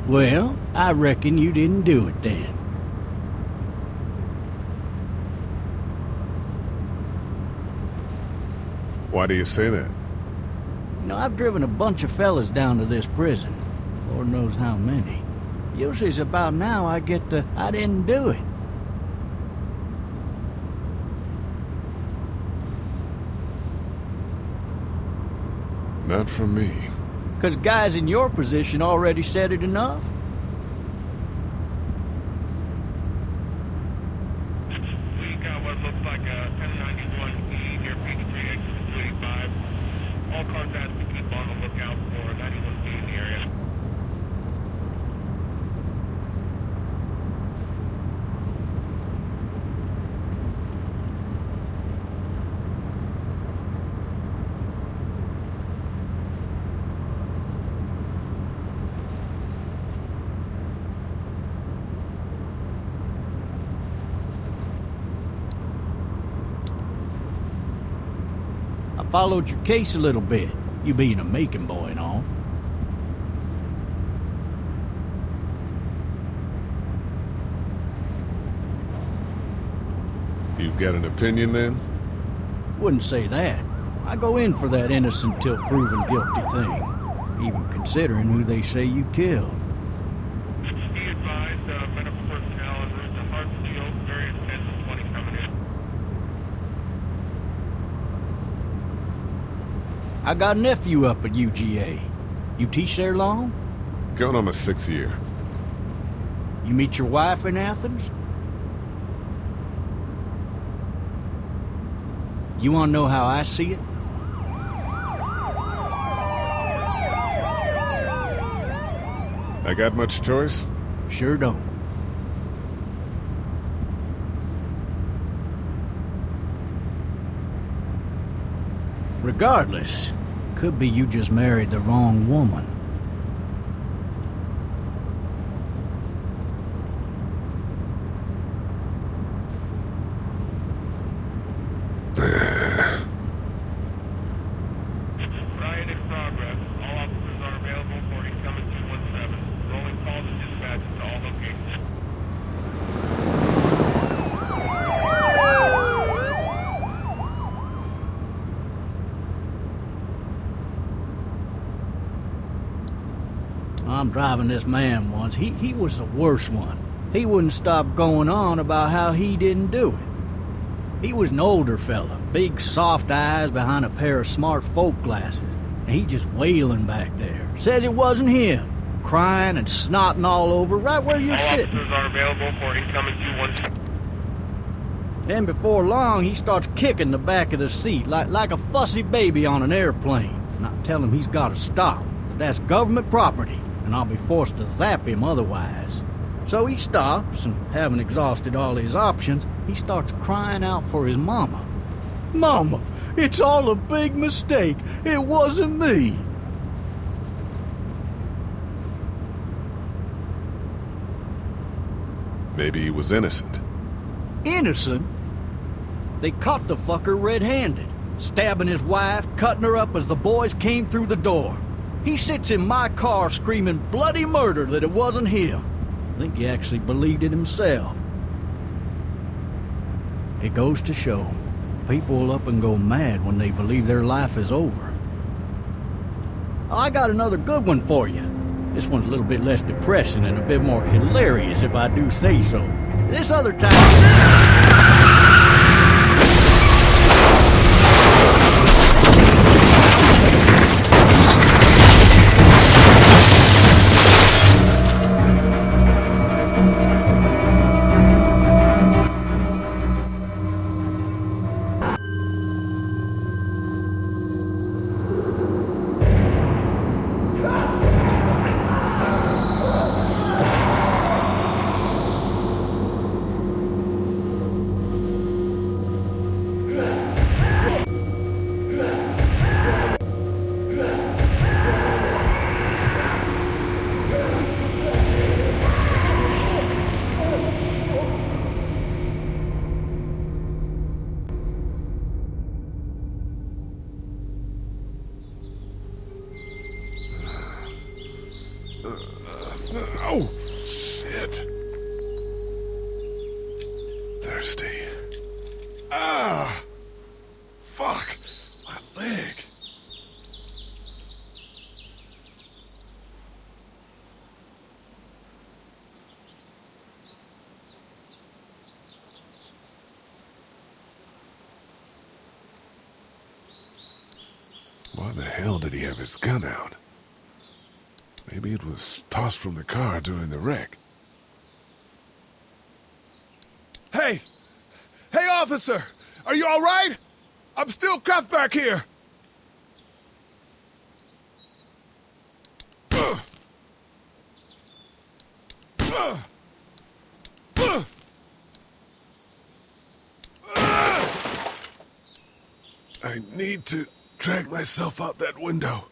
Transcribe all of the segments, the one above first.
Well, I reckon you didn't do it then. Why do you say that? You know, I've driven a bunch of fellas down to this prison. Lord knows how many. Usually it's about now I get the, I didn't do it. Not from me. 'Cause guys in your position already said it enough. We got what looks like a 1091E near Peachtree, exit 285. All cars have to keep on the lookout for 91B in the area. I followed your case a little bit, you being a Macon boy and all. You've got an opinion then? Wouldn't say that. I go in for that innocent till proven guilty thing, even considering who they say you killed. Be advised, medical personnel en route to Hartsfield, various 10 to 20 coming in. I got a nephew up at UGA. You teach there long? Going on my 6th year. You meet your wife in Athens? You want to know how I see it? I got much choice? Sure don't. Regardless, could be you just married the wrong woman. Riot in progress. All officers are available for incoming 217. Rolling calls and dispatches to all locations. I'm driving this man once. He was the worst one. He wouldn't stop going on about how he didn't do it. He was an older fella, big soft eyes behind a pair of smart folk glasses. And he just wailing back there. Says it wasn't him. Crying and snotting all over right where you're All sitting. officers are available for incoming 217. Then before long, he starts kicking the back of the seat like a fussy baby on an airplane. And I tell him he's got to stop. That that's government property, and I'll be forced to zap him otherwise. So he stops, and having exhausted all his options, he starts crying out for his mama. Mama, it's all a big mistake. It wasn't me. Maybe he was innocent. Innocent? They caught the fucker red-handed, stabbing his wife, cutting her up as the boys came through the door. He sits in my car screaming bloody murder that it wasn't him. I think he actually believed it himself. It goes to show, people will up and go mad when they believe their life is over. I got another good one for you. This one's a little bit less depressing and a bit more hilarious, if I do say so. This other time... Oh, shit. Thirsty. Ah! Fuck! My leg. Why the hell did he have his gun out? Maybe it was tossed from the car during the wreck. Hey! Hey, officer! Are you all right? I'm still cuffed back here! I need to drag myself out that window.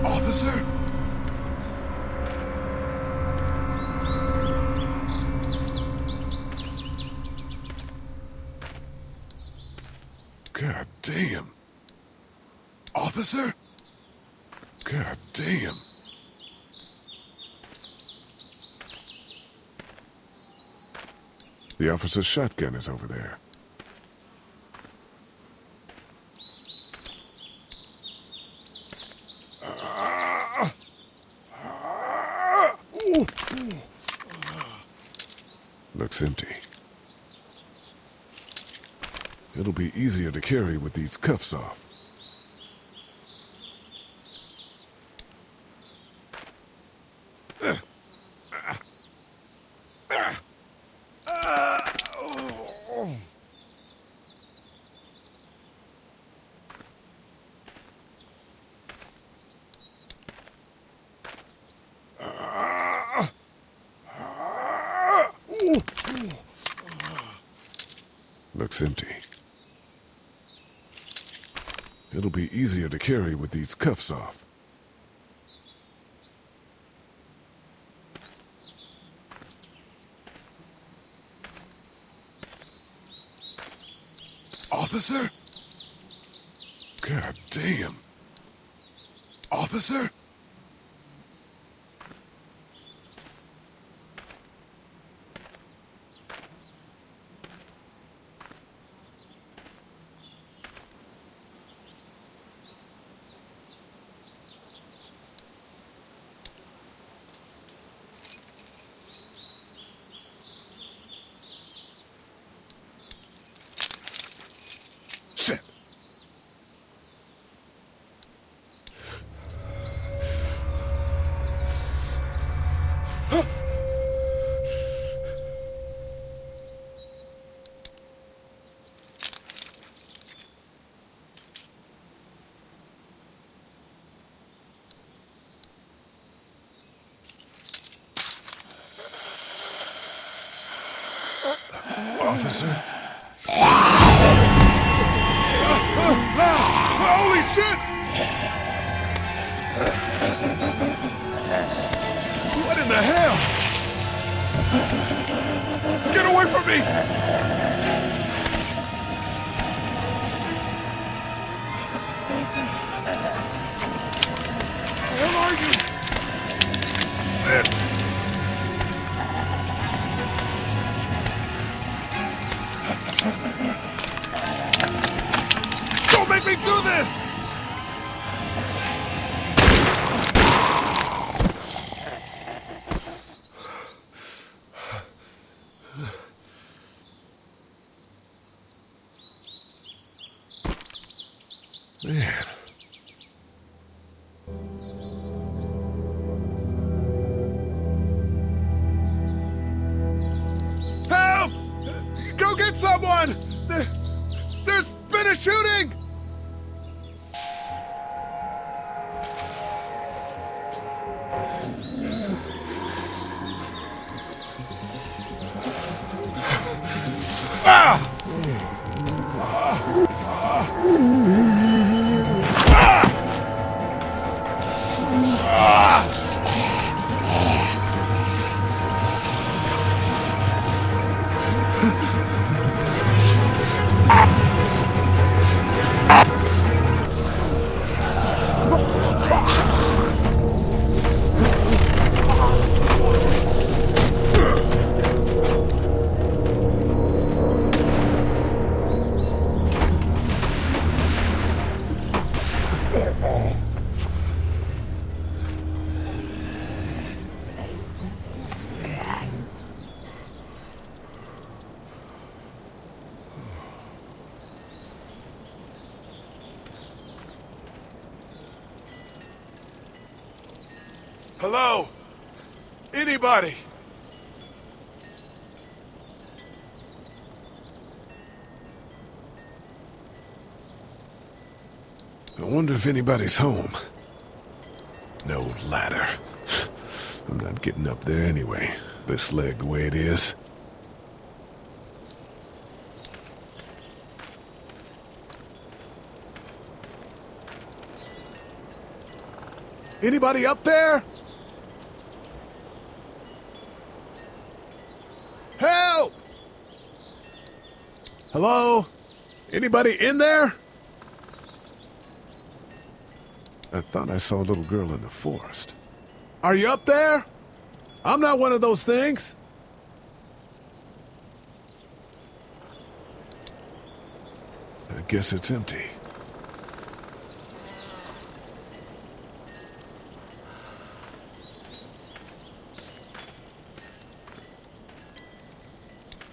Officer? God damn. Officer? God damn. The officer's shotgun is over there. Looks empty. It'll be easier to carry with these cuffs off. Looks empty. It'll be easier to carry with these cuffs off. Officer? God damn. Officer? Shit. Officer? Holy shit! What in the hell? Get away from me! Where are you? Shit! Don't make me do this! Man. Someone! There's been a shooting! Ah! Hello? Anybody? I wonder if anybody's home. No ladder. I'm not getting up there anyway. This leg the way it is. Anybody up there? Help! Hello? Anybody in there? I thought I saw a little girl in the forest. Are you up there? I'm not one of those things. I guess it's empty.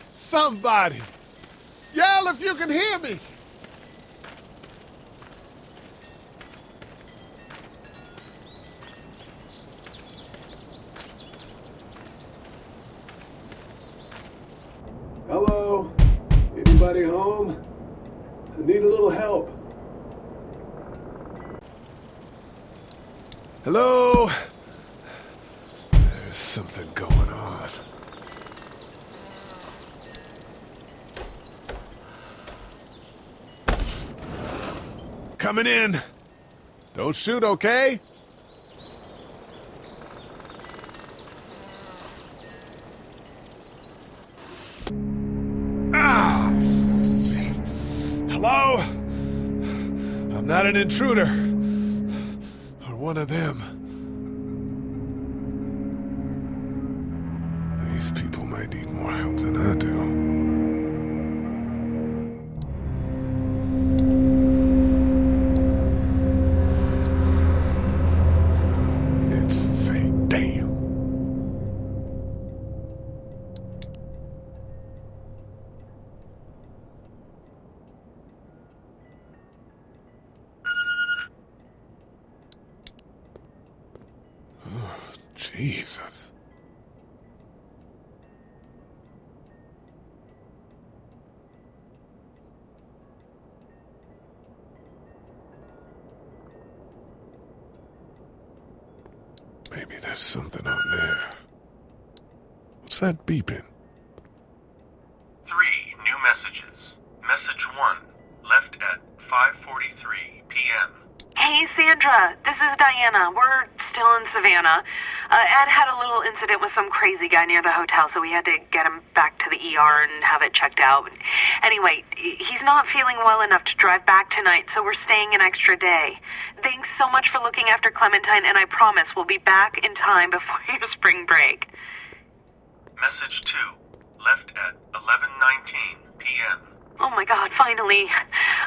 Somebody! Yell if you can hear me! Hello? Anybody home? I need a little help. Hello? There's something going on. Coming in. Don't shoot, okay? Ah! Hello? I'm not an intruder. Or one of them. These people might need more help than I do. Jesus. Maybe there's something on there. What's that beeping? 3 new messages. Message 1, left at 5:43 p.m. Hey, Sandra. This is Diana. We're still in Savannah. Ed had a little incident with some crazy guy near the hotel, so we had to get him back to the ER and have it checked out. Anyway, he's not feeling well enough to drive back tonight, so we're staying an extra day. Thanks so much for looking after Clementine, and I promise we'll be back in time before your spring break. Message 2, left at 11:19 p.m. Oh my God, finally.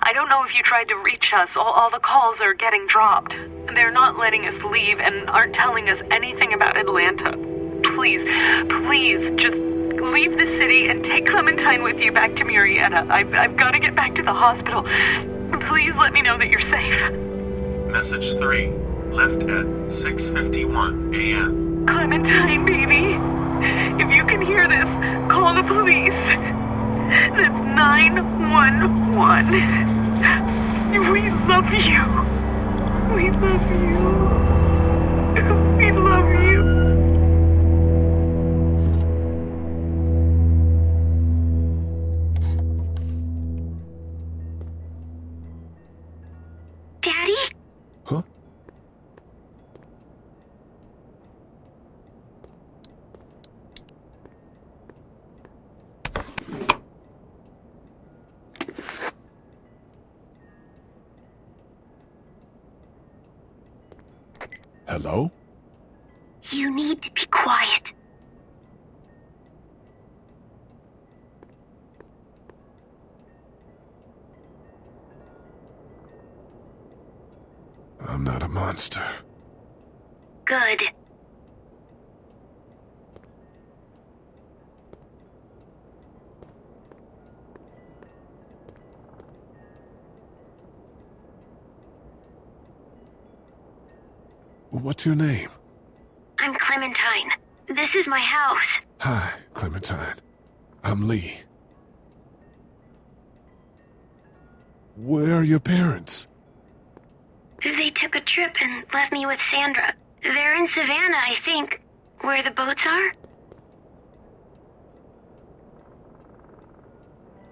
I don't know if you tried to reach us. All the calls are getting dropped. They're not letting us leave and aren't telling us anything about Atlanta. Please, just leave the city and take Clementine with you back to Murrieta. I've got to get back to the hospital. Please let me know that you're safe. Message 3, left at 6:51 a.m. Clementine, baby. If you can hear this, call the police. That's you. We love you. We love you. Daddy? Huh? Hello? You need to be quiet. I'm not a monster. Good. What's your name? I'm Clementine. This is my house. Hi, Clementine. I'm Lee. Where are your parents? They took a trip and left me with Sandra. They're in Savannah, I think. Where the boats are?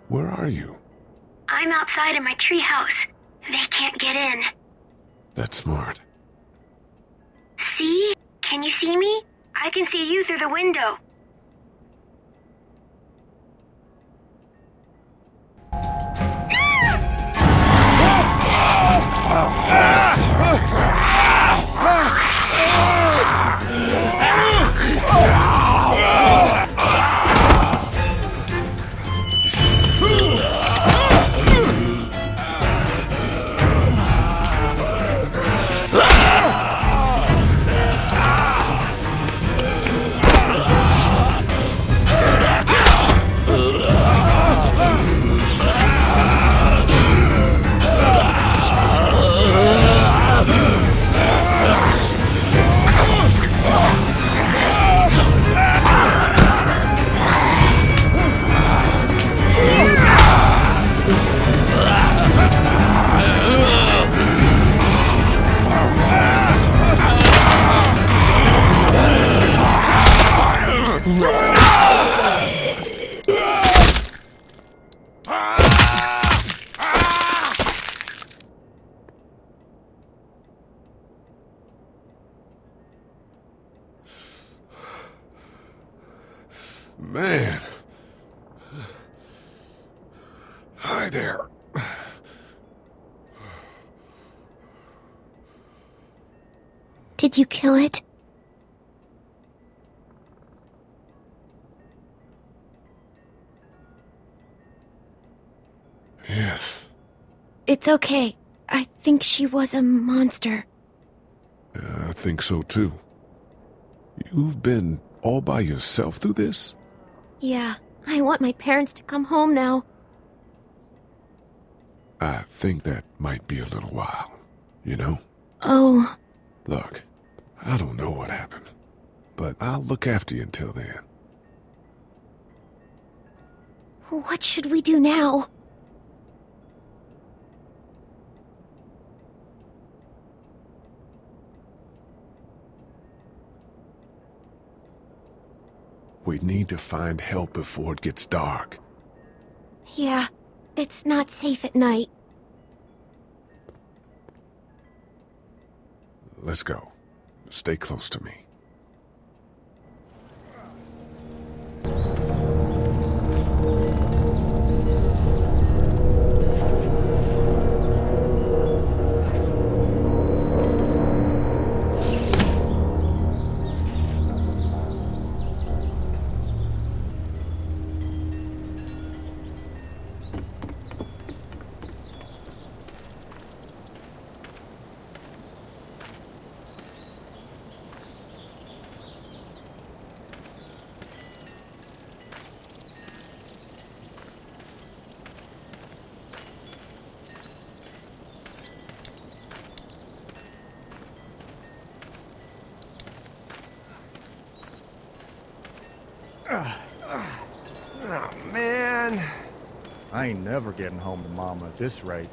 Where are you? I'm outside in my treehouse. They can't get in. That's smart. See? Can you see me? I can see you through the window. Man. Hi there. Did you kill it? Yes. It's okay. I think she was a monster. I think so too. You've been all by yourself through this? Yeah, I want my parents to come home now. I think that might be a little while, you know? Oh. Look, I don't know what happened, but I'll look after you until then. What should we do now? We need to find help before it gets dark. Yeah, it's not safe at night. Let's go. Stay close to me. Oh, man. I ain't never getting home to Mama at this rate.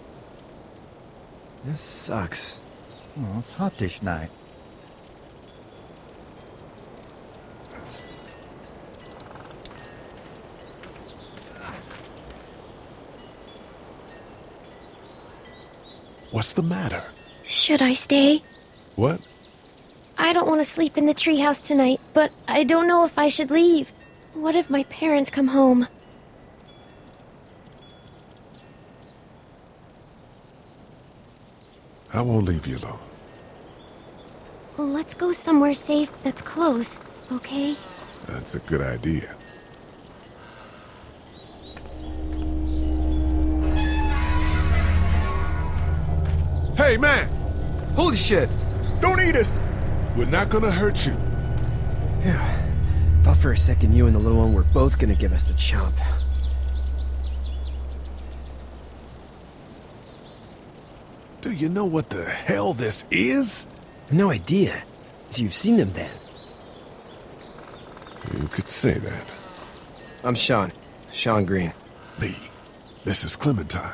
This sucks. Oh, it's hot this night. What's the matter? Should I stay? What? I don't want to sleep in the treehouse tonight, but I don't know if I should leave. What if my parents come home? I won't leave you alone. Well, let's go somewhere safe that's close, okay? That's a good idea. Hey, man! Holy shit! Don't eat us! We're not gonna hurt you. Yeah. Thought for a second you and the little one were both gonna give us the chomp. Do you know what the hell this is? No idea. So you've seen them then? You could say that. I'm Sean. Sean Green. Lee, this is Clementine.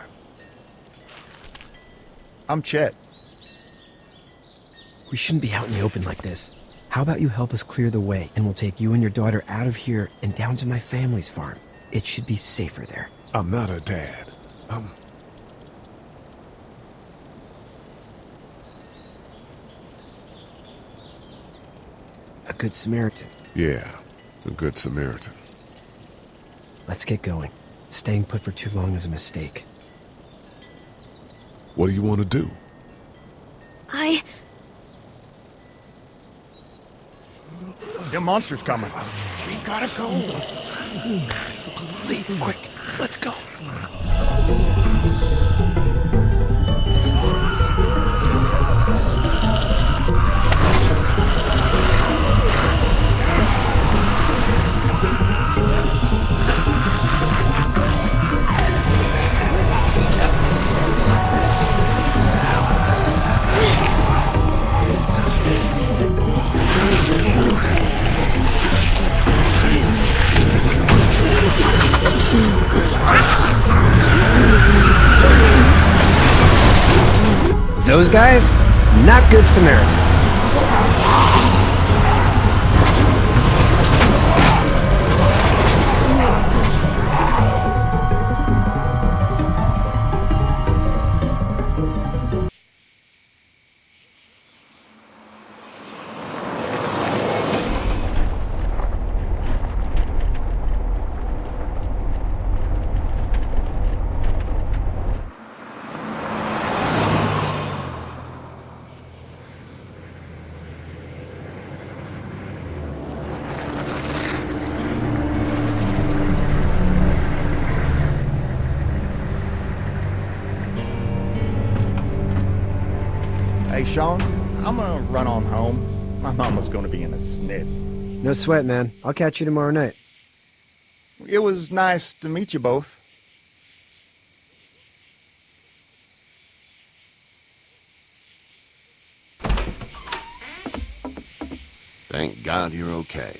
I'm Chet. We shouldn't be out in the open like this. How about you help us clear the way, and we'll take you and your daughter out of here and down to my family's farm. It should be safer there. I'm not her dad. A good Samaritan. Yeah, a good Samaritan. Let's get going. Staying put for too long is a mistake. What do you want to do? Them monsters coming. We gotta go. Lee, quick, let's go. Those guys, not good Samaritans. Hey, Sean, I'm gonna run on home. My mama's gonna be in a snit. No sweat, man. I'll catch you tomorrow night. It was nice to meet you both. Thank God you're okay.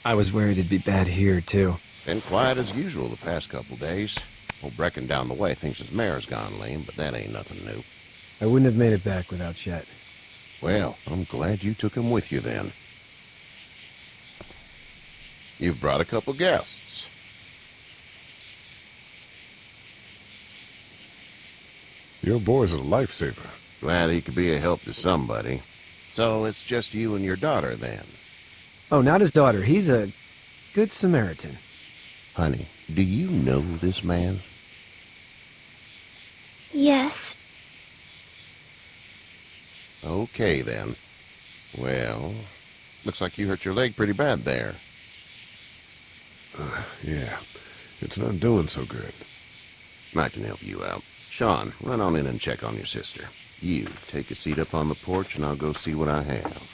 I was worried it'd be bad here, too. Been quiet as usual the past couple days. Old Brecken down the way thinks his mare's gone lame, but that ain't nothing new. I wouldn't have made it back without Chet. Well, I'm glad you took him with you then. You've brought a couple guests. Your boy's a lifesaver. Glad he could be a help to somebody. So it's just you and your daughter then? Oh, not his daughter. He's a good Samaritan. Honey, do you know this man? Yes. Okay, then. Well, looks like you hurt your leg pretty bad there. Yeah, it's not doing so good. I can help you out. Sean, run on in and check on your sister. You, take a seat up on the porch and I'll go see what I have.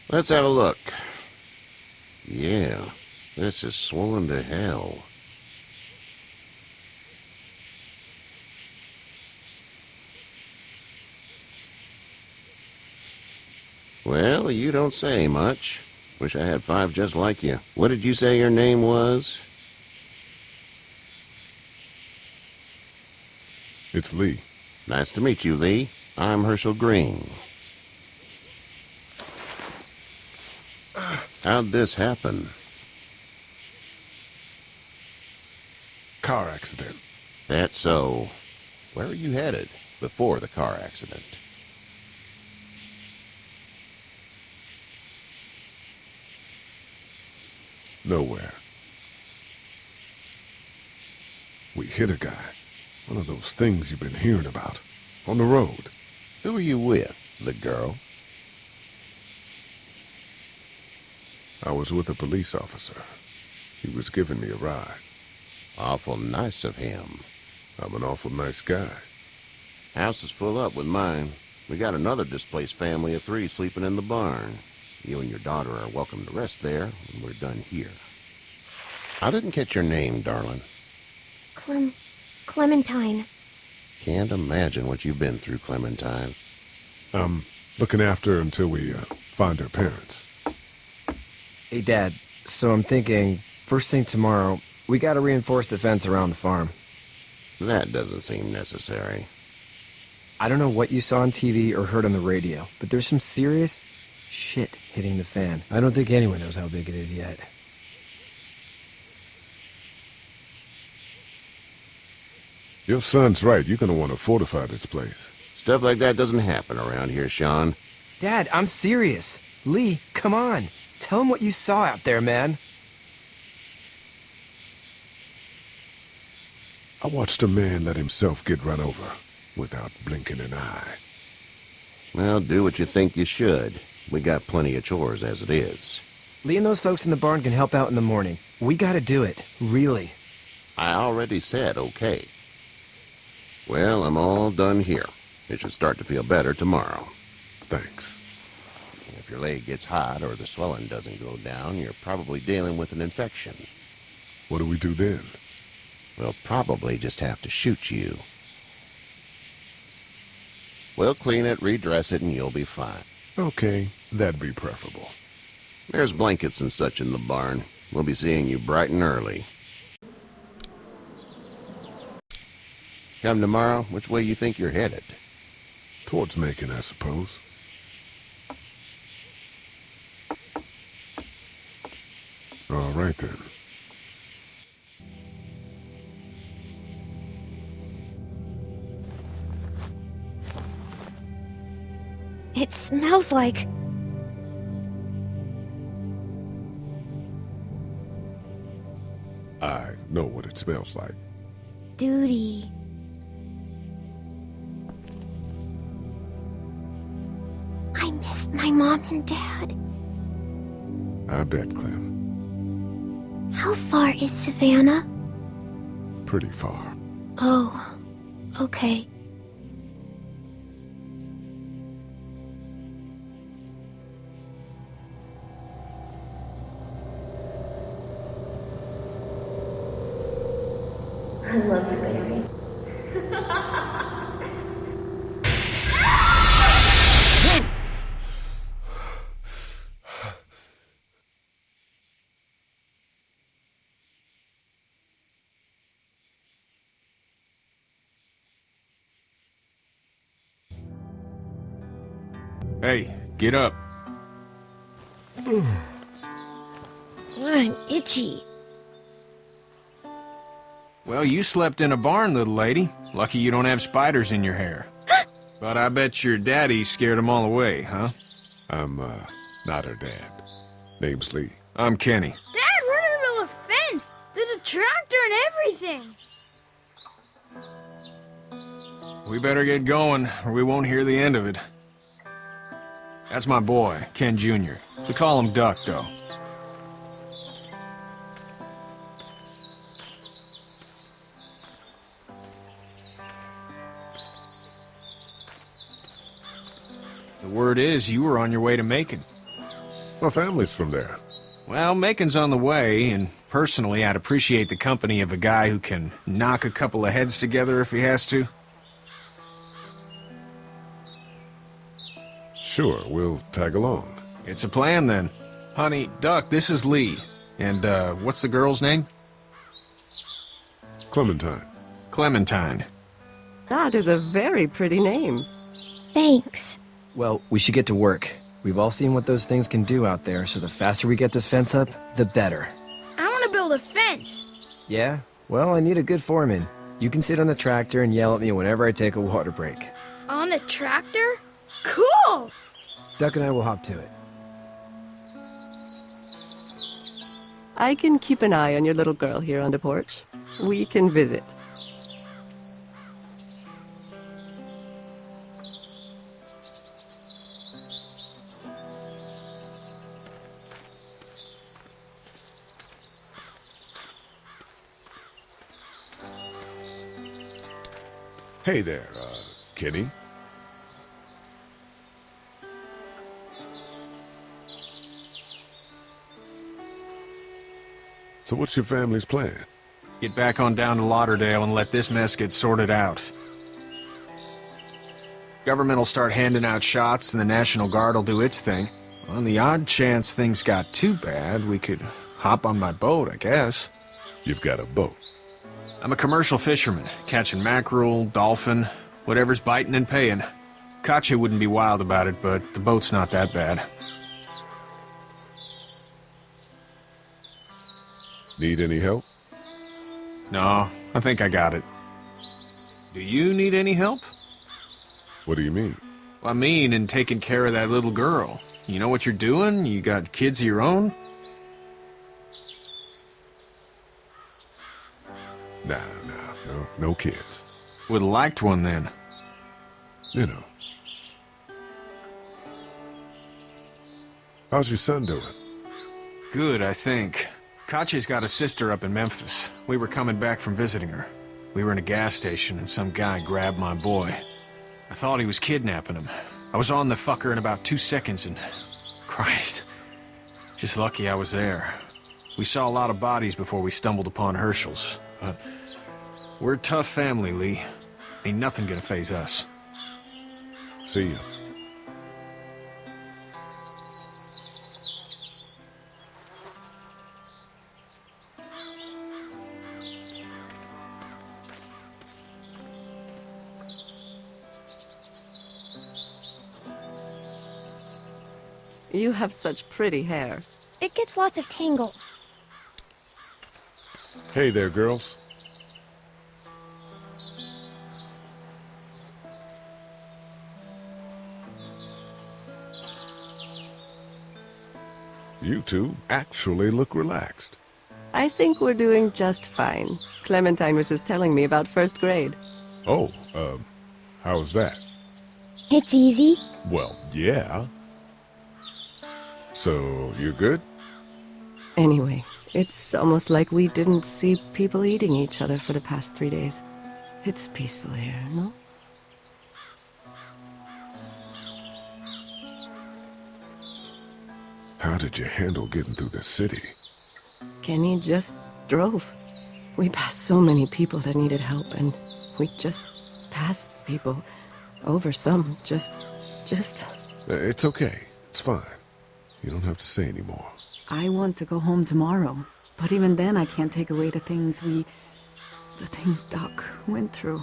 Let's have a look. Yeah, this is swollen to hell. Well, you don't say much. Wish I had 5 just like you. What did you say your name was? It's Lee. Nice to meet you, Lee. I'm Herschel Green. How'd this happen? Car accident. That's so. Where were you headed before the car accident? Nowhere. We hit a guy. One of those things you've been hearing about. On the road. Who were you with? The girl? I was with a police officer. He was giving me a ride. Awful nice of him. I'm an awful nice guy. House is full up with mine. We got another displaced family of 3 sleeping in the barn. You and your daughter are welcome to rest there when we're done here. I didn't catch your name, darling. Clementine. Can't imagine what you've been through, Clementine. I'm looking after her until we find her parents. Hey, Dad, so I'm thinking, first thing tomorrow, we gotta reinforce the fence around the farm. That doesn't seem necessary. I don't know what you saw on TV or heard on the radio, but there's some serious shit hitting the fan. I don't think anyone knows how big it is yet. Your son's right. You're gonna want to fortify this place. Stuff like that doesn't happen around here, Sean. Dad, I'm serious. Lee, come on. Tell him what you saw out there, man. I watched a man let himself get run over without blinking an eye. Well, do what you think you should. We got plenty of chores as it is. Lee and those folks in the barn can help out in the morning. We gotta do it. Really. I already said okay. Well, I'm all done here. It should start to feel better tomorrow. Thanks. If your leg gets hot or the swelling doesn't go down, you're probably dealing with an infection. What do we do then? We'll probably just have to shoot you. We'll clean it, redress it, and you'll be fine. Okay, that'd be preferable. There's blankets and such in the barn. We'll be seeing you bright and early. Come tomorrow, which way you think you're headed? Towards Macon, I suppose. All right, then. It smells like... I know what it smells like. duty. I miss my mom and dad. I bet, Clem. How far is Savannah? Pretty far. Oh, okay. I love you, baby. Hey, get up. I'm itchy. Well, you slept in a barn, little lady. Lucky you don't have spiders in your hair. But I bet your daddy scared them all away, huh? I'm, not her dad. Name's Lee. I'm Kenny. Dad, run into a fence! There's a tractor and everything! We better get going, or we won't hear the end of it. That's my boy, Ken Jr. We call him Duck, though. The word is you were on your way to Macon. My family's from there. Well, Macon's on the way, and personally, I'd appreciate the company of a guy who can knock a couple of heads together if he has to. Sure, we'll tag along. It's a plan, then. Honey, Duck, this is Lee. And, what's the girl's name? Clementine. Clementine. That is a very pretty name. Thanks. Well, we should get to work. We've all seen what those things can do out there, so the faster we get this fence up, the better. I want to build a fence. Yeah? Well, I need a good foreman. You can sit on the tractor and yell at me whenever I take a water break. On the tractor? Cool! Duck and I will hop to it. I can keep an eye on your little girl here on the porch. We can visit. Hey there, Kenny. So what's your family's plan? Get back on down to Lauderdale and let this mess get sorted out. Government will start handing out shots and the National Guard will do its thing. On the odd chance things got too bad, we could hop on my boat, I guess. You've got a boat. I'm a commercial fisherman, catching mackerel, dolphin, whatever's biting and paying. Katya wouldn't be wild about it, but the boat's not that bad. Need any help? No, I think I got it. Do you need any help? What do you mean? I mean, in taking care of that little girl. You know what you're doing? You got kids of your own? No kids. Would've liked one then. You know. How's your son doing? Good, I think. Katya's got a sister up in Memphis. We were coming back from visiting her. We were in a gas station and some guy grabbed my boy. I thought he was kidnapping him. I was on the fucker in about 2 seconds and... Christ. Just lucky I was there. We saw a lot of bodies before we stumbled upon Herschel's. But we're a tough family, Lee. Ain't nothing gonna faze us. See ya. You have such pretty hair. It gets lots of tangles. Hey there, girls. You two actually look relaxed. I think we're doing just fine. Clementine was just telling me about first grade. Oh, how's that? It's easy. Well, yeah. So, you're good? Anyway, it's almost like we didn't see people eating each other for the past 3 days. It's peaceful here, no? How did you handle getting through the city? Kenny just drove. We passed so many people that needed help, and we just passed people. Over some, just... It's okay. It's fine. You don't have to say anymore. I want to go home tomorrow, but even then I can't take away the things Doc went through.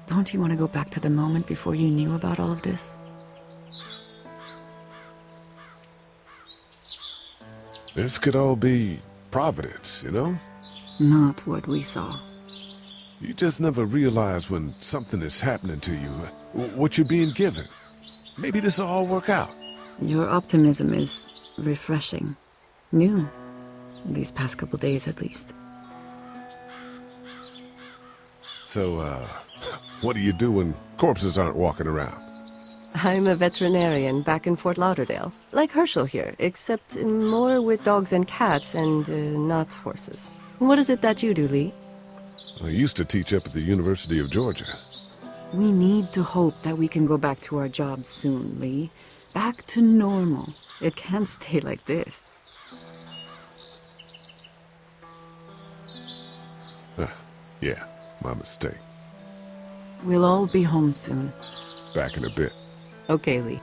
Don't you want to go back to the moment before you knew about all of this? This could all be Providence, you know? Not what we saw. You just never realize when something is happening to you, what you're being given. Maybe this will all work out. Your optimism is refreshing. New. These past couple days, at least. So, what do you do when corpses aren't walking around? I'm a veterinarian back in Fort Lauderdale. Like Herschel here, except more with dogs and cats and not horses. What is it that you do, Lee? I used to teach up at the University of Georgia. We need to hope that we can go back to our jobs soon, Lee. Back to normal. It can't stay like this. Yeah, my mistake. We'll all be home soon. Back in a bit. Okay, Lee.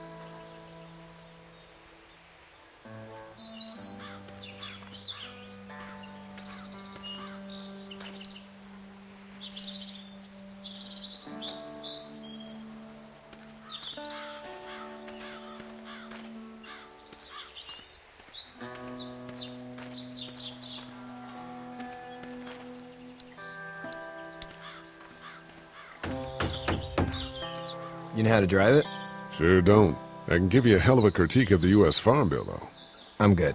You know how to drive it? Sure don't. I can give you a hell of a critique of the U.S. Farm Bill, though. I'm good.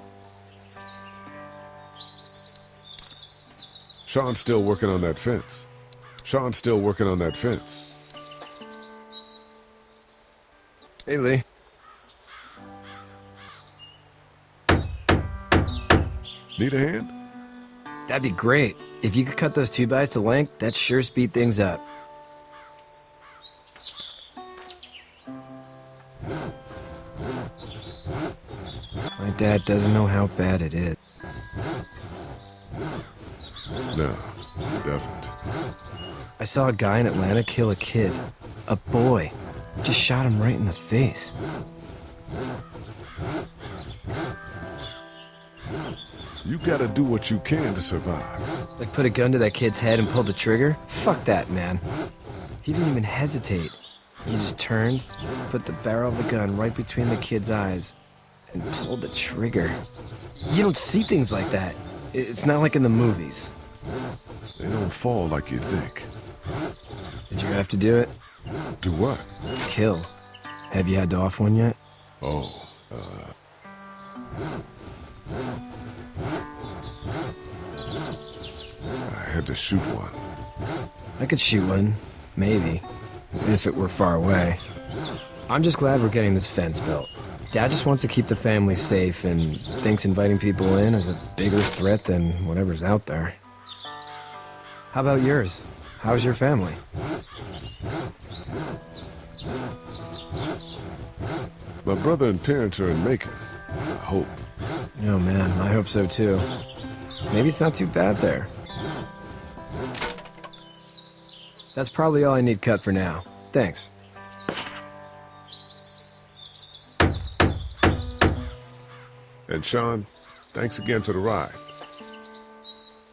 Sean's still working on that fence. Sean's still working on that fence. Hey, Lee. Need a hand? That'd be great. If you could cut those 2x to length, that'd sure speed things up. My dad doesn't know how bad it is. No, he doesn't. I saw a guy in Atlanta kill a kid. A boy. Just shot him right in the face. You gotta do what you can to survive. Like put a gun to that kid's head and pull the trigger? Fuck that, man. He didn't even hesitate. He just turned, put the barrel of the gun right between the kid's eyes, and pulled the trigger. You don't see things like that. It's not like in the movies. They don't fall like you think. Did you have to do it? Do what? Kill. Have you had to off one yet? Oh, I had to shoot one. I could shoot one. Maybe. If it were far away. I'm just glad we're getting this fence built. Dad just wants to keep the family safe and thinks inviting people in is a bigger threat than whatever's out there. How about yours? How's your family? My brother and parents are in Macon. I hope. Oh man, I hope so too. Maybe it's not too bad there. That's probably all I need cut for now. Thanks. And Sean, thanks again for the ride.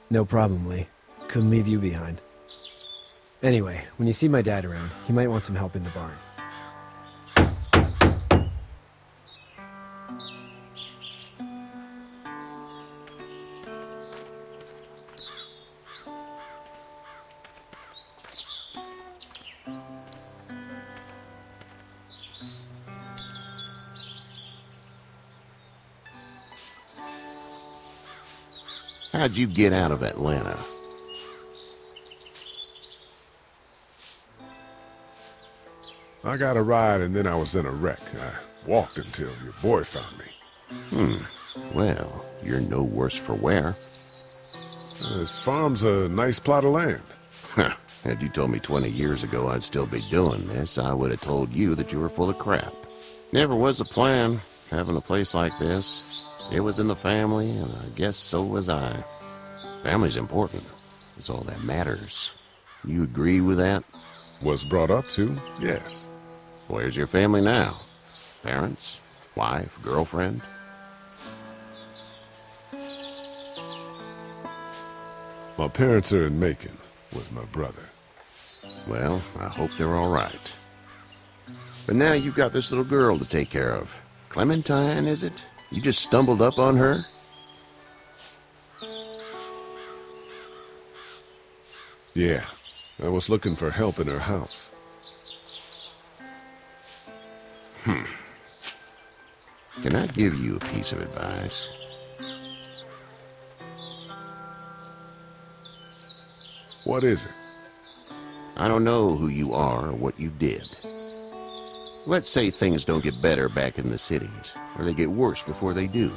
No problem, Lee. Couldn't leave you behind. Anyway, when you see my dad around, he might want some help in the barn. How'd you get out of Atlanta? I got a ride and then I was in a wreck. I walked until your boy found me. Well, you're no worse for wear. This farm's a nice plot of land. Had you told me 20 years ago I'd still be doing this, I would have told you that you were full of crap. Never was a plan, having a place like this. It was in the family, and I guess so was I. Family's important. It's all that matters. You agree with that? Was brought up to, yes. Where's your family now? Parents? Wife? Girlfriend? My parents are in Macon with my brother. Well, I hope they're all right. But now you've got this little girl to take care of. Clementine, is it? You just stumbled up on her? Yeah, I was looking for help in her house. Can I give you a piece of advice? What is it? I don't know who you are or what you did. Let's say things don't get better back in the cities, or they get worse before they do.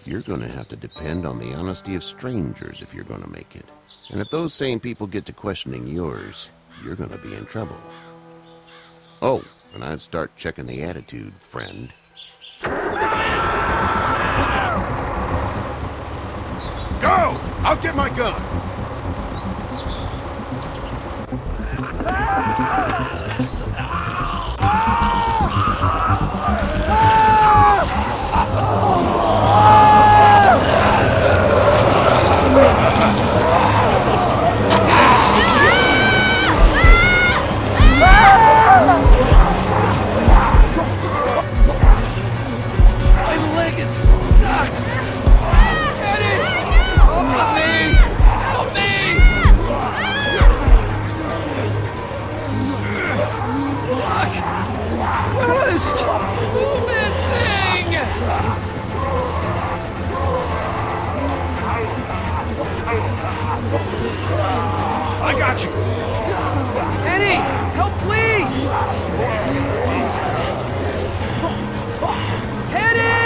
You're going to have to depend on the honesty of strangers if you're going to make it. And if those same people get to questioning yours, you're going to be in trouble. Oh, and I'd start checking the attitude, friend. Go! I'll get my gun! Christ! Move this thing! I got you. Eddie, help please! Eddie!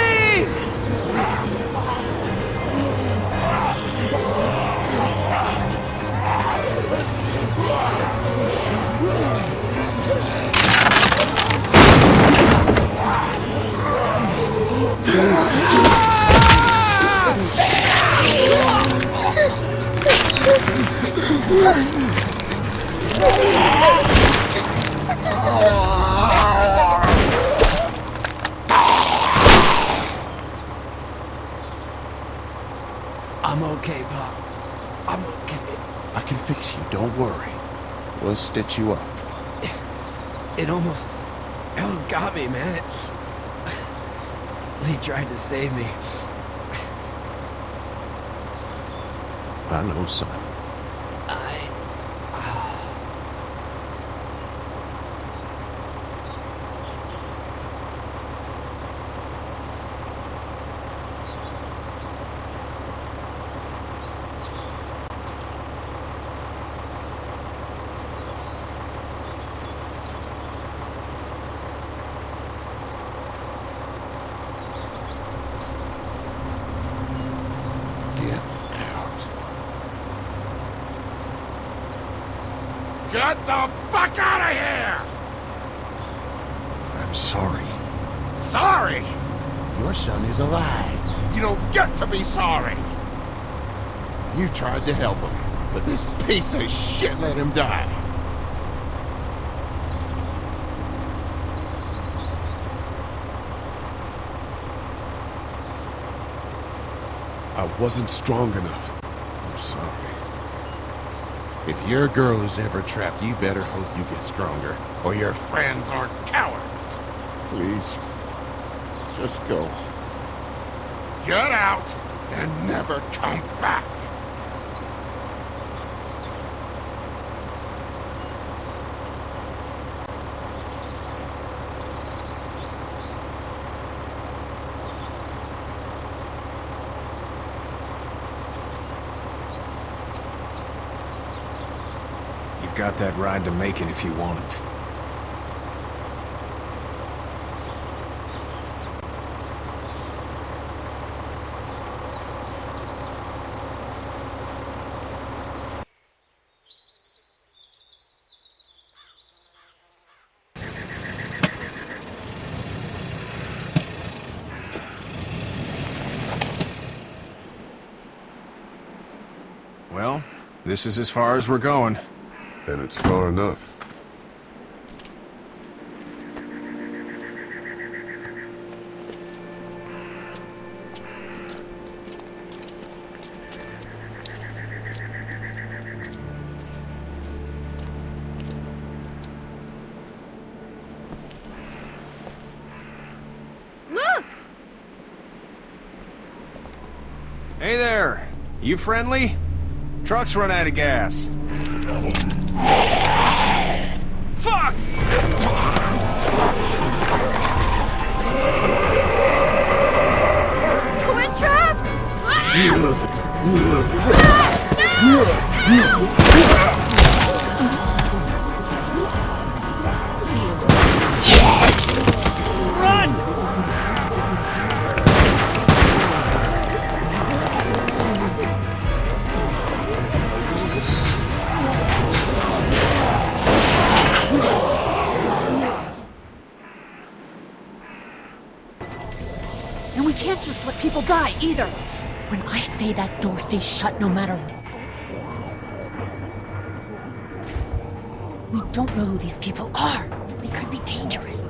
I'm okay, Pop. I'm okay. I can fix you, don't worry. We'll stitch you up. It almost got me, man. Lee tried to save me. I know, son. Get the fuck out of here! I'm sorry. Sorry? Your son is alive. You don't get to be sorry! You tried to help him, but this piece of shit let him die. I wasn't strong enough. I'm sorry. If your girl is ever trapped, you better hope you get stronger, or your friends aren't cowards. Please, just go. Get out and never come back! You've got that ride to Macon if you want it. Well, this is as far as we're going. And it's far enough. Look! Hey there! You friendly? Truck's run out of gas. Fuck! We're trapped! Run! And we can't just let people die, either. When I say that door stays shut no matter what. We don't know who these people are. They could be dangerous.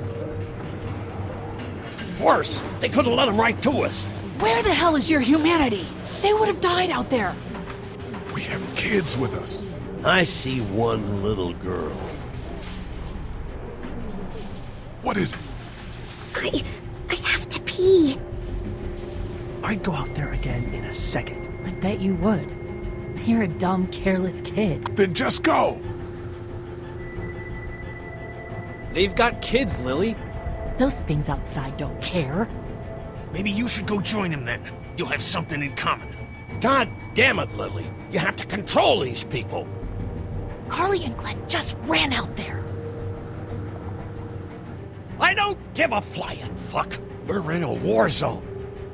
Worse, they could have let them right to us. Where the hell is your humanity? They would have died out there. We have kids with us. I see one little girl. What is it? I have to pee. I'd go out there again in a second. I bet you would. You're a dumb, careless kid. Then just go! They've got kids, Lily. Those things outside don't care. Maybe you should go join him then. You'll have something in common. God damn it, Lily. You have to control these people. Carly and Glenn just ran out there. I don't give a flying fuck. We're in a war zone.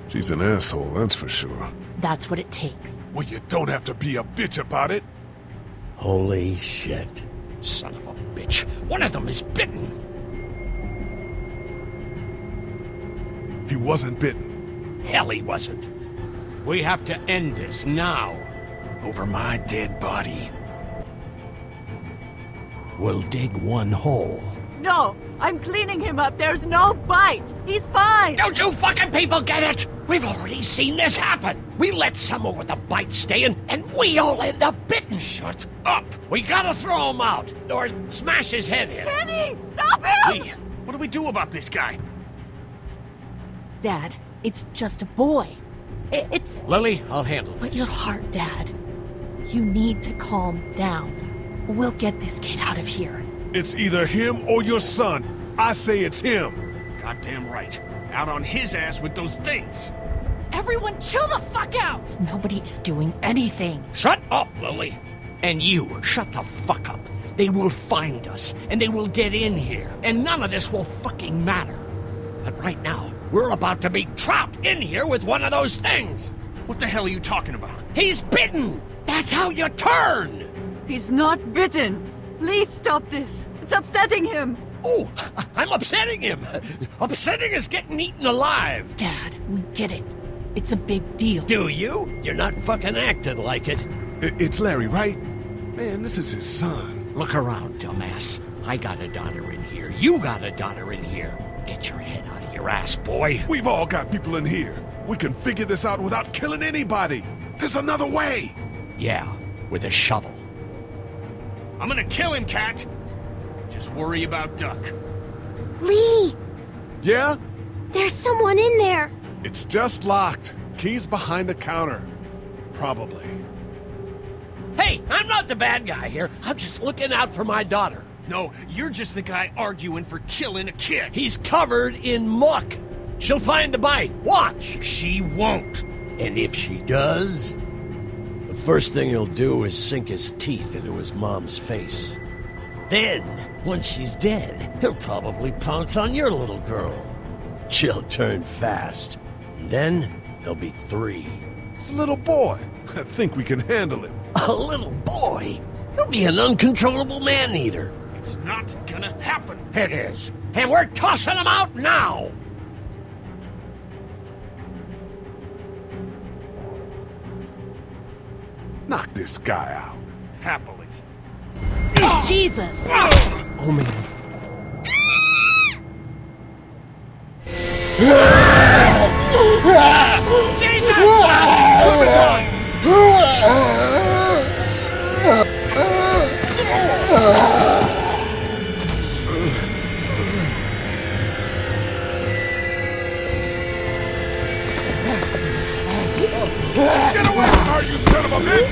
She's an asshole, that's for sure. That's what it takes. Well, you don't have to be a bitch about it. Holy shit. Son of a bitch. One of them is bitten. He wasn't bitten. Hell, he wasn't. We have to end this now. Over my dead body. We'll dig one hole. No, I'm cleaning him up. There's no bite. He's fine. Don't you fucking people get it? We've already seen this happen. We let someone with a bite stay in, and we all end up bitten. Shut up. We gotta throw him out, or smash his head in. Kenny, stop him! Lee, what do we do about this guy? Dad, it's just a boy. It's... Lily, I'll handle But this. your heart, Dad. You need to calm down. We'll get this kid out of here. It's either him or your son. I say it's him. Goddamn right. Out on his ass with those things. Everyone chill the fuck out! Nobody is doing anything. Shut up, Lily. And you, shut the fuck up. They will find us, and they will get in here, and none of this will fucking matter. But right now, we're about to be trapped in here with one of those things. What the hell are you talking about? He's bitten! That's how you turn! He's not bitten. Lee, stop this. It's upsetting him. Oh, I'm upsetting him. Upsetting is getting eaten alive. Dad, we get it. It's a big deal. Do you? You're not fucking acting like it. It's Larry, right? Man, this is his son. Look around, dumbass. I got a daughter in here. You got a daughter in here. Get your head out of your ass, boy. We've all got people in here. We can figure this out without killing anybody. There's another way. Yeah, with a shovel. I'm gonna kill him, Cat. Just worry about Duck. Lee! Yeah? There's someone in there. It's just locked. Key's behind the counter. Probably. Hey, I'm not the bad guy here. I'm just looking out for my daughter. No, you're just the guy arguing for killing a kid. He's covered in muck. She'll find the bite. Watch. She won't. And if she does, the first thing he'll do is sink his teeth into his mom's face. Then, once she's dead, he'll probably pounce on your little girl. She'll turn fast. And then, there'll be 3. It's a little boy. I think we can handle him. A little boy? He'll be an uncontrollable man-eater. It's not gonna happen. It is. And we're tossing him out now! Knock this guy out. Happily. Jesus! Oh, man. Get away from her, you son of a bitch!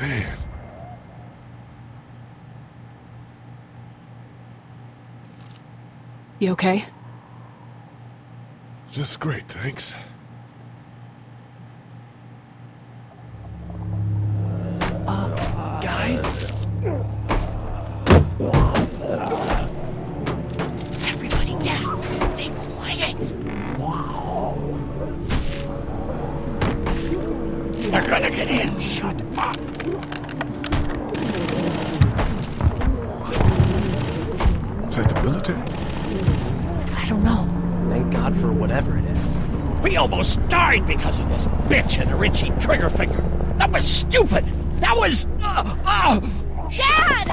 Man. You okay? Just great, thanks. Guys? Everybody down! Stay quiet! They're gonna get in! Shut up! Is that the military? I don't know. Thank God for whatever it is. We almost died because of this bitch and her itchy trigger finger. That was stupid! That was... Dad!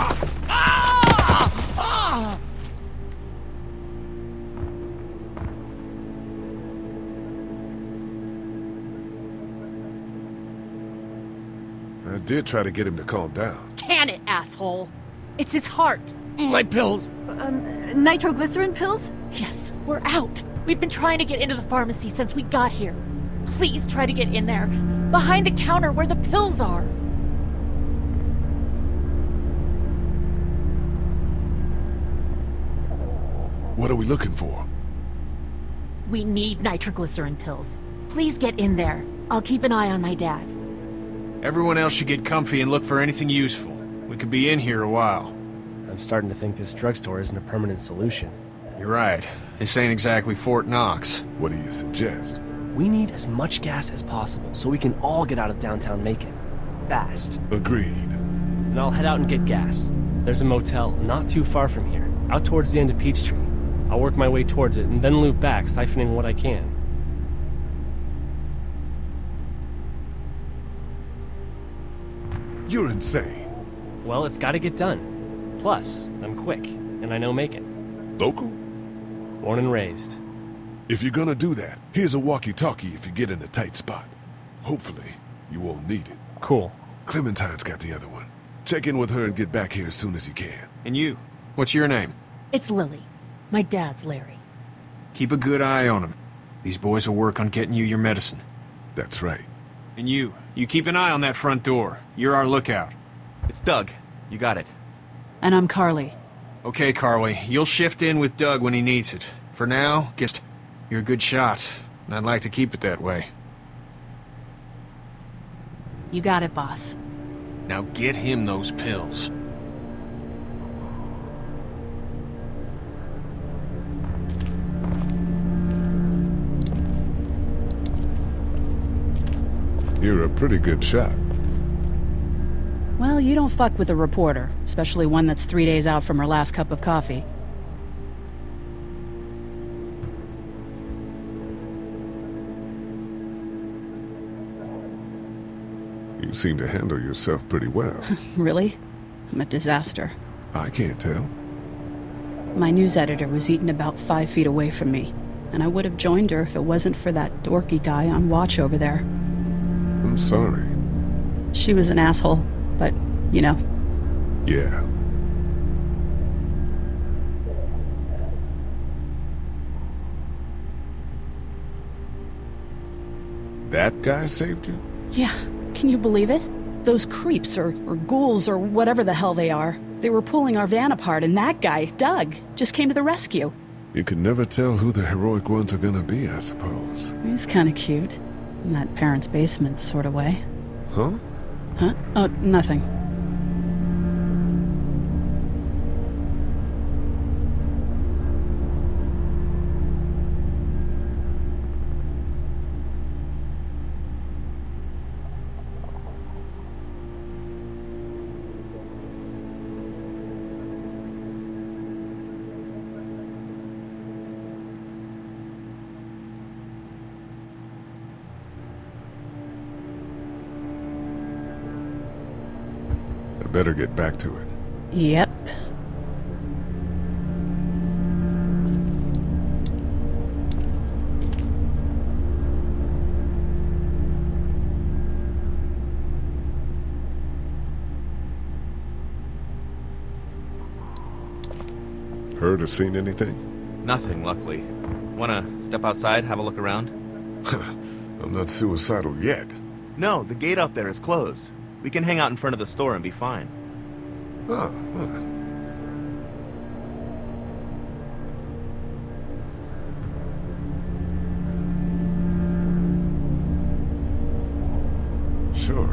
I did try to get him to calm down. Can it, asshole? It's his heart. My pills. Nitroglycerin pills? Yes, we're out. We've been trying to get into the pharmacy since we got here. Please try to get in there. Behind the counter where the pills are. What are we looking for? We need nitroglycerin pills. Please get in there. I'll keep an eye on my dad. Everyone else should get comfy and look for anything useful. We could be in here a while. I'm starting to think this drugstore isn't a permanent solution. You're right. This ain't exactly Fort Knox. What do you suggest? We need as much gas as possible so we can all get out of downtown Macon. Fast. Agreed. Then I'll head out and get gas. There's a motel not too far from here, out towards the end of Peachtree. I'll work my way towards it and then loop back, siphoning what I can. You're insane. Well, it's gotta get done. Plus, I'm quick, and I know Macon. Local? Born and raised. If you're gonna do that, here's a walkie-talkie if you get in a tight spot. Hopefully, you won't need it. Cool. Clementine's got the other one. Check in with her and get back here as soon as you can. And you? What's your name? It's Lily. My dad's Larry. Keep a good eye on him. These boys will work on getting you your medicine. That's right. And you keep an eye on that front door. You're our lookout. It's Doug. You got it. And I'm Carly. Okay, Carly. You'll shift in with Doug when he needs it. For now, just you're a good shot, and I'd like to keep it that way. You got it, boss. Now get him those pills. You're a pretty good shot. Well, you don't fuck with a reporter, especially one that's 3 days out from her last cup of coffee. You seem to handle yourself pretty well. Really? I'm a disaster. I can't tell. My news editor was eaten about 5 feet away from me, and I would have joined her if it wasn't for that dorky guy on watch over there. I'm sorry. She was an asshole, but, you know. Yeah. That guy saved you? Yeah, can you believe it? Those creeps, or ghouls, or whatever the hell they are. They were pulling our van apart, and that guy, Doug, just came to the rescue. You can never tell who the heroic ones are gonna be, I suppose. He's kinda cute. In that parents' basement sort of way. Huh? Huh? Oh, nothing. Better get back to it. Yep. Heard or seen anything? Nothing, luckily. Wanna step outside, have a look around? I'm not suicidal yet. No, the gate out there is closed. We can hang out in front of the store and be fine. Sure.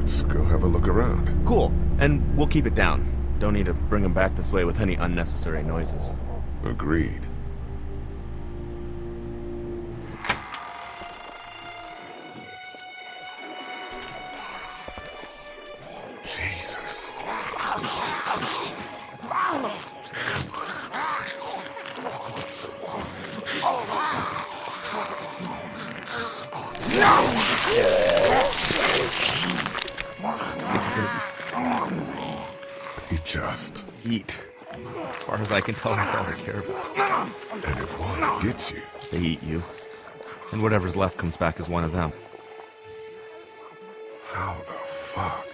Let's go have a look around. Cool. And we'll keep it down. Don't need to bring him back this way with any unnecessary noises. Agreed. They just eat. As far as I can tell, that's all they care about. And if one gets you, they eat you. And whatever's left comes back as one of them. How the fuck?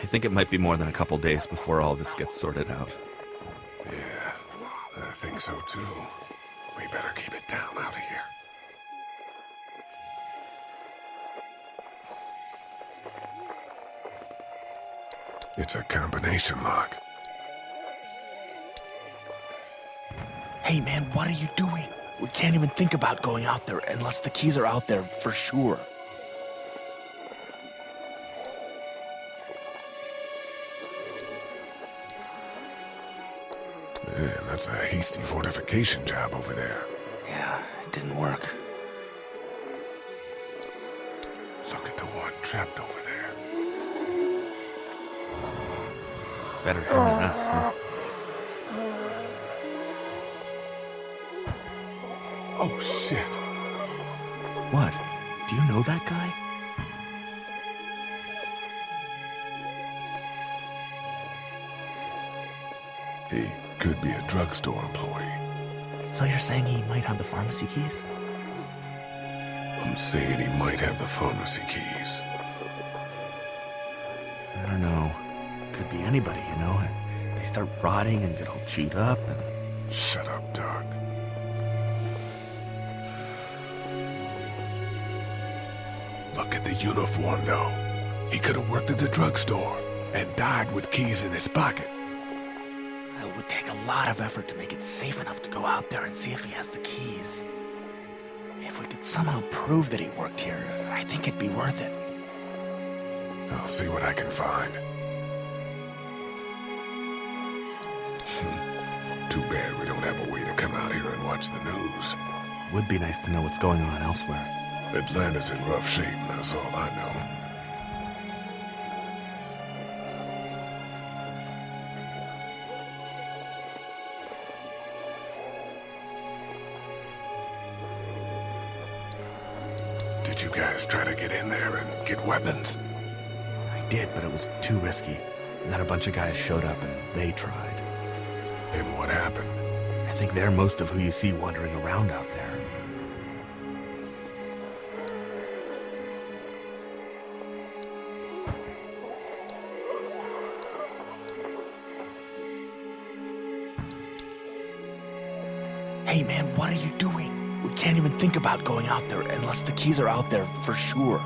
I think it might be more than a couple days before all this gets sorted out. Yeah, I think so too. We better keep it down out of here. It's a combination lock. Hey man, what are you doing? We can't even think about going out there unless the keys are out there for sure. Man, that's a hasty fortification job over there. Yeah, it didn't work. Look at the one trapped over there. Better him than us, huh? Oh, shit. What? Do you know that guy? He could be a drugstore employee. So you're saying he might have the pharmacy keys? I'm saying he might have the pharmacy keys. I don't know. Could be anybody, you know? They start rotting and get all chewed up and... Shut up, Doug. Look at the uniform, though. He could have worked at the drugstore and died with keys in his pocket. It would take a lot of effort to make it safe enough to go out there and see if he has the keys. If we could somehow prove that he worked here, I think it'd be worth it. I'll see what I can find. Too bad we don't have a way to come out here and watch the news. Would be nice to know what's going on elsewhere. Atlanta's in rough shape, that's all I know. Did you guys try to get in there and get weapons? I did, but it was too risky. And then a bunch of guys showed up and they tried. And what happened? I think they're most of who you see wandering around out there. Hey man, what are you doing? We can't even think about going out there unless the keys are out there for sure.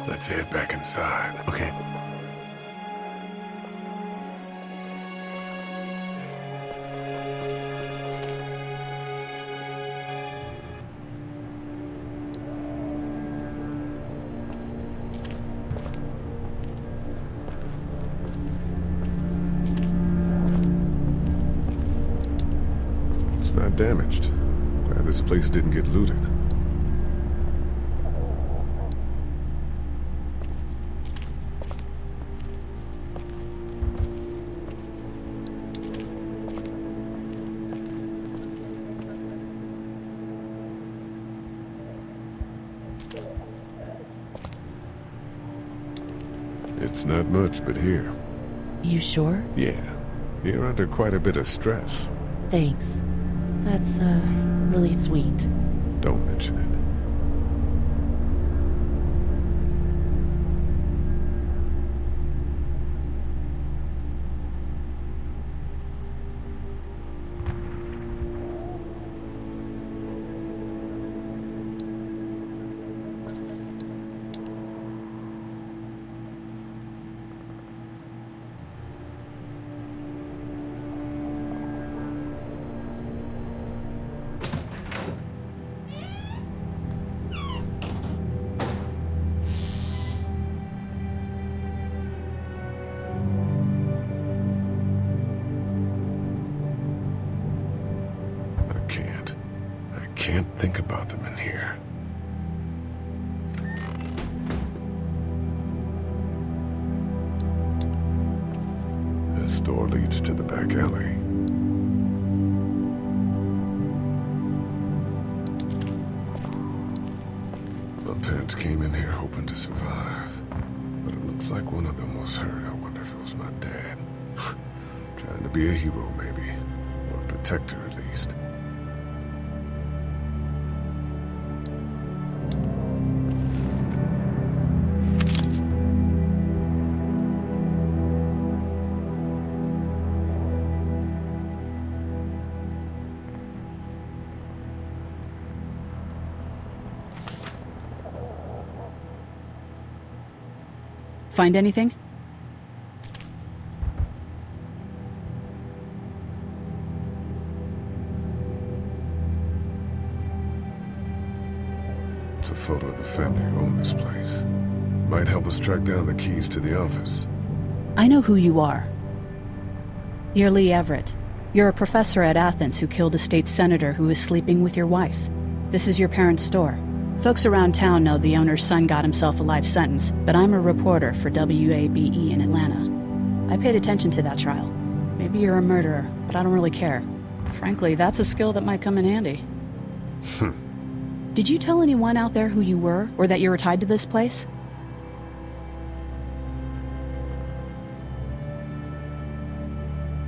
Let's head back inside. Okay. It's not damaged. Glad this place didn't get looted. It's not much, but here. You sure? Yeah. You're under quite a bit of stress. Thanks. That's, really sweet. Don't mention it. I can't think about them in here. This door leads to the back alley. My parents came in here hoping to survive, but it looks like one of them was hurt. I wonder if it was my dad. Trying to be a hero, maybe. Or a protector, at least. Find anything? It's a photo of the family who own this place. Might help us track down the keys to the office. I know who you are. You're Lee Everett. You're a professor at Athens who killed a state senator who was sleeping with your wife. This is your parents' store. Folks around town know the owner's son got himself a life sentence, but I'm a reporter for WABE in Atlanta. I paid attention to that trial. Maybe you're a murderer, but I don't really care. Frankly, that's a skill that might come in handy. Did you tell anyone out there who you were, or that you were tied to this place?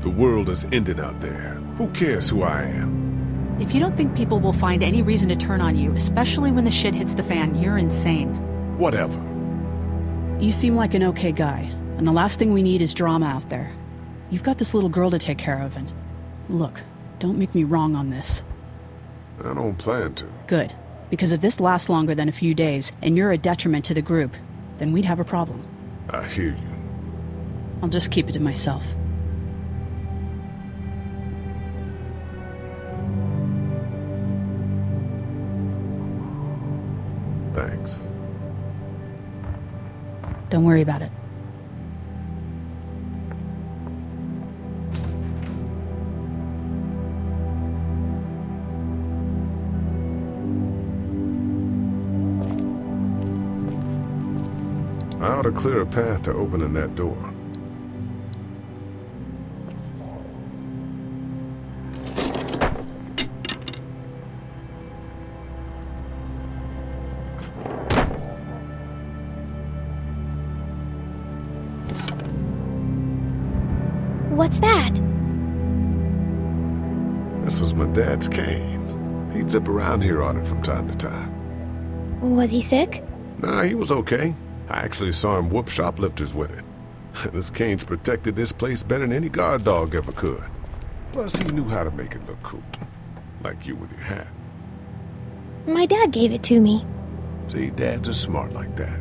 The world is ending out there. Who cares who I am? If you don't think people will find any reason to turn on you, especially when the shit hits the fan, you're insane. Whatever. You seem like an okay guy, and the last thing we need is drama out there. You've got this little girl to take care of, and... Look, don't make me wrong on this. I don't plan to. Good. Because if this lasts longer than a few days, and you're a detriment to the group, then we'd have a problem. I hear you. I'll just keep it to myself. Thanks. Don't worry about it. I ought to clear a path to opening that door. What's that? This was my dad's cane. He'd zip around here on it from time to time. Was he sick? Nah, he was okay. I actually saw him whoop shoplifters with it. This cane's protected this place better than any guard dog ever could. Plus, he knew how to make it look cool. Like you with your hat. My dad gave it to me. See, dads are smart like that.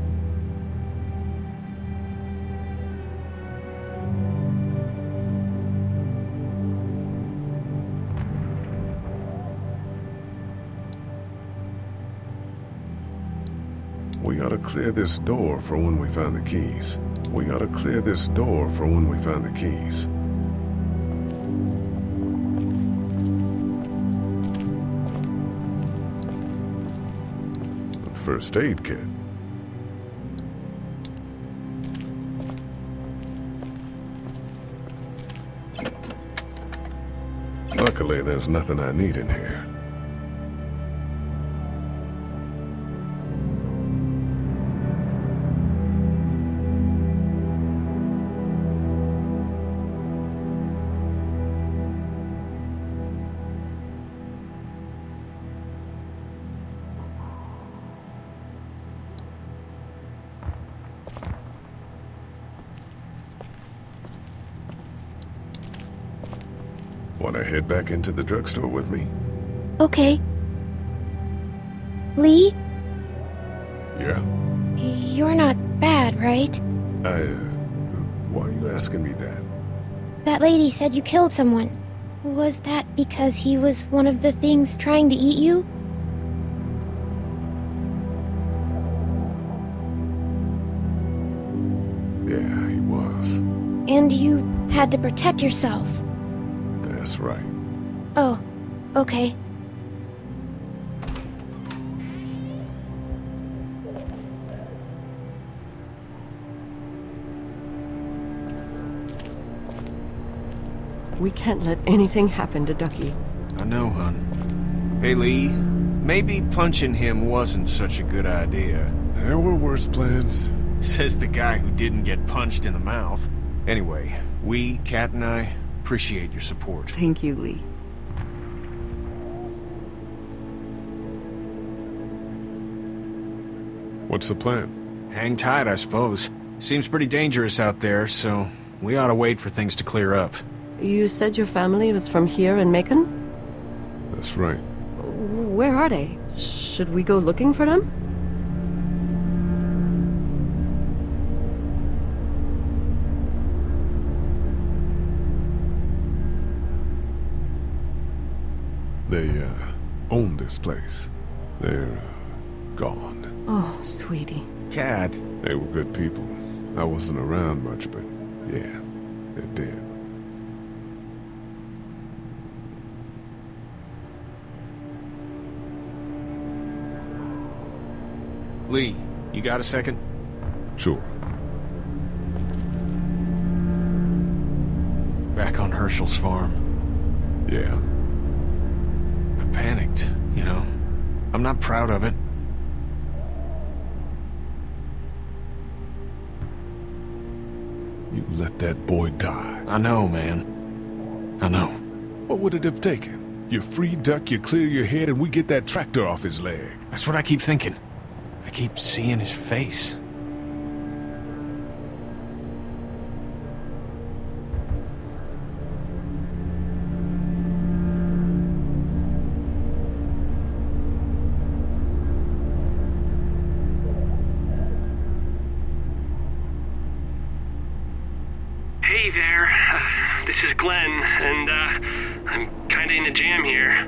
We ought to clear this door for when we find the keys. We ought to clear this door for when we find the keys. First aid kit. Luckily, there's nothing I need in here. Want to head back into the drugstore with me? Okay. Lee? Yeah? You're not bad, right? Why are you asking me that? That lady said you killed someone. Was that because he was one of the things trying to eat you? Yeah, he was. And you had to protect yourself. That's right. Oh, okay. We can't let anything happen to Ducky. I know, hon. Hey, Lee, maybe punching him wasn't such a good idea. There were worse plans. Says the guy who didn't get punched in the mouth. Anyway, we, Kat and I, appreciate your support. Thank you, Lee. What's the plan? Hang tight, I suppose. Seems pretty dangerous out there, so we ought to wait for things to clear up. You said your family was from here in Macon? That's right. Where are they? Should we go looking for them? They, own this place. They're, gone. Oh, sweetie. Cat. They were good people. I wasn't around much, but yeah, they're dead. Lee, you got a second? Sure. Back on Herschel's farm. Yeah. I panicked, you know. I'm not proud of it. You let that boy die. I know, man. I know. What would it have taken? You free duck, you clear your head, and we get that tractor off his leg. That's what I keep thinking. I keep seeing his face. Hey there, this is Glenn, and I'm kinda in a jam here.